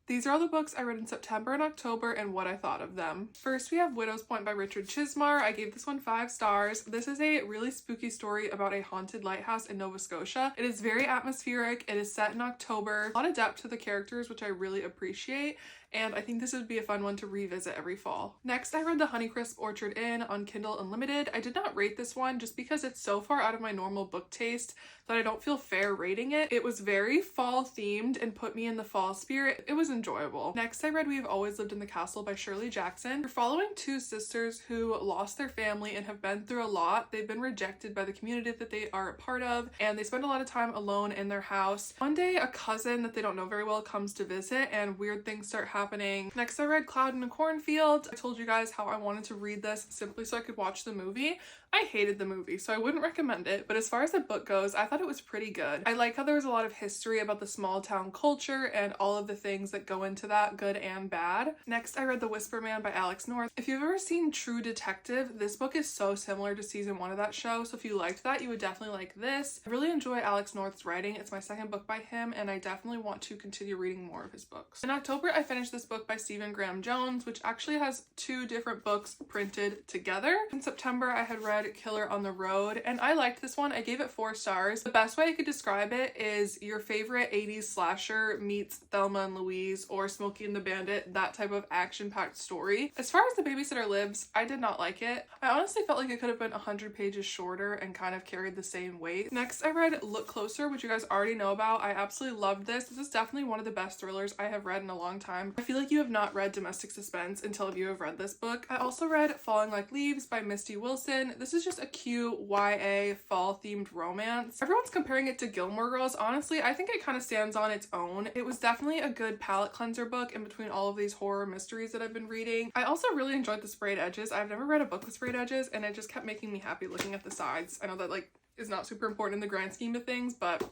These are all the books I read in September and October and what I thought of them. First, we have Widow's Point by Richard Chismar. I gave this one 5 stars. This is a really spooky story about a haunted lighthouse in Nova Scotia. It is very atmospheric. It is set in October. A lot of depth to the characters, which I really appreciate, and I think this would be a fun one to revisit every fall. Next, I read The Honeycrisp Orchard Inn on Kindle Unlimited. I did not rate this one just because it's so far out of my normal book taste that I don't feel fair rating it. It was very fall themed and put me in the fall spirit. It was enjoyable. Next, I read We've Always Lived in the Castle by Shirley Jackson. We're following 2 sisters who lost their family and have been through a lot. They've been rejected by the community that they are a part of, and they spend a lot of time alone in their house. One day, a cousin that they don't know very well comes to visit, and weird things start happening. Next, I read Cloud in a Cornfield. I told you guys how I wanted to read this simply so I could watch the movie. I hated the movie, so I wouldn't recommend it, but as far as the book goes, I thought it was pretty good. I like how there was a lot of history about the small town culture and all of the things that go into that, good and bad. Next, I read The Whisper Man by Alex North. If you've ever seen True Detective, this book is so similar to season 1 of that show, so if you liked that, you would definitely like this. I really enjoy Alex North's writing. It's my second book by him, and I definitely want to continue reading more of his books. In October, I finished this book by Stephen Graham Jones, which actually has 2 different books printed together. In September, I had read Killer on the Road, and I liked this one. I gave it 4 stars. The best way I could describe it is your favorite 80s slasher meets Thelma and Louise or Smokey and the Bandit, that type of action-packed story. As far as The Babysitter Lives, I did not like it. I honestly felt like it could have been 100 pages shorter and kind of carried the same weight. Next, I read Look Closer, which you guys already know about. I absolutely loved this. This is definitely one of the best thrillers I have read in a long time. I feel like you have not read domestic suspense until you have read this book. I also read Falling Like Leaves by Misty Wilson. This is just a cute YA fall themed romance. Everyone's comparing it to Gilmore Girls. Honestly, I think it kind of stands on its own. It was definitely a good palate cleanser book in between all of these horror mysteries that I've been reading. I also really enjoyed the sprayed edges. I've never read a book with sprayed edges, and it just kept making me happy looking at the sides. I know that is not super important in the grand scheme of things, but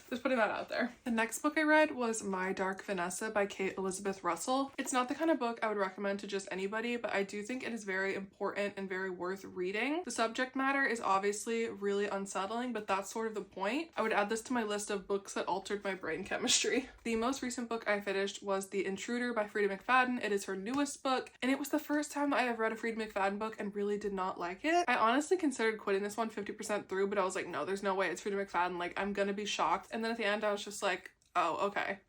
just putting that out there. The next book I read was My Dark Vanessa by Kate Elizabeth Russell. It's not the kind of book I would recommend to just anybody, but I do think it is very important and very worth reading. The subject matter is obviously really unsettling, but that's sort of the point. I would add this to my list of books that altered my brain chemistry. The most recent book I finished was The Intruder by Freida McFadden. It is her newest book, and it was the first time that I have read a Freida McFadden book and really did not like it. I honestly considered quitting this one 50% through, but I was like, no, there's no way, it's Freida McFadden, like I'm gonna be shocked. And then at the end I was just like, oh, okay.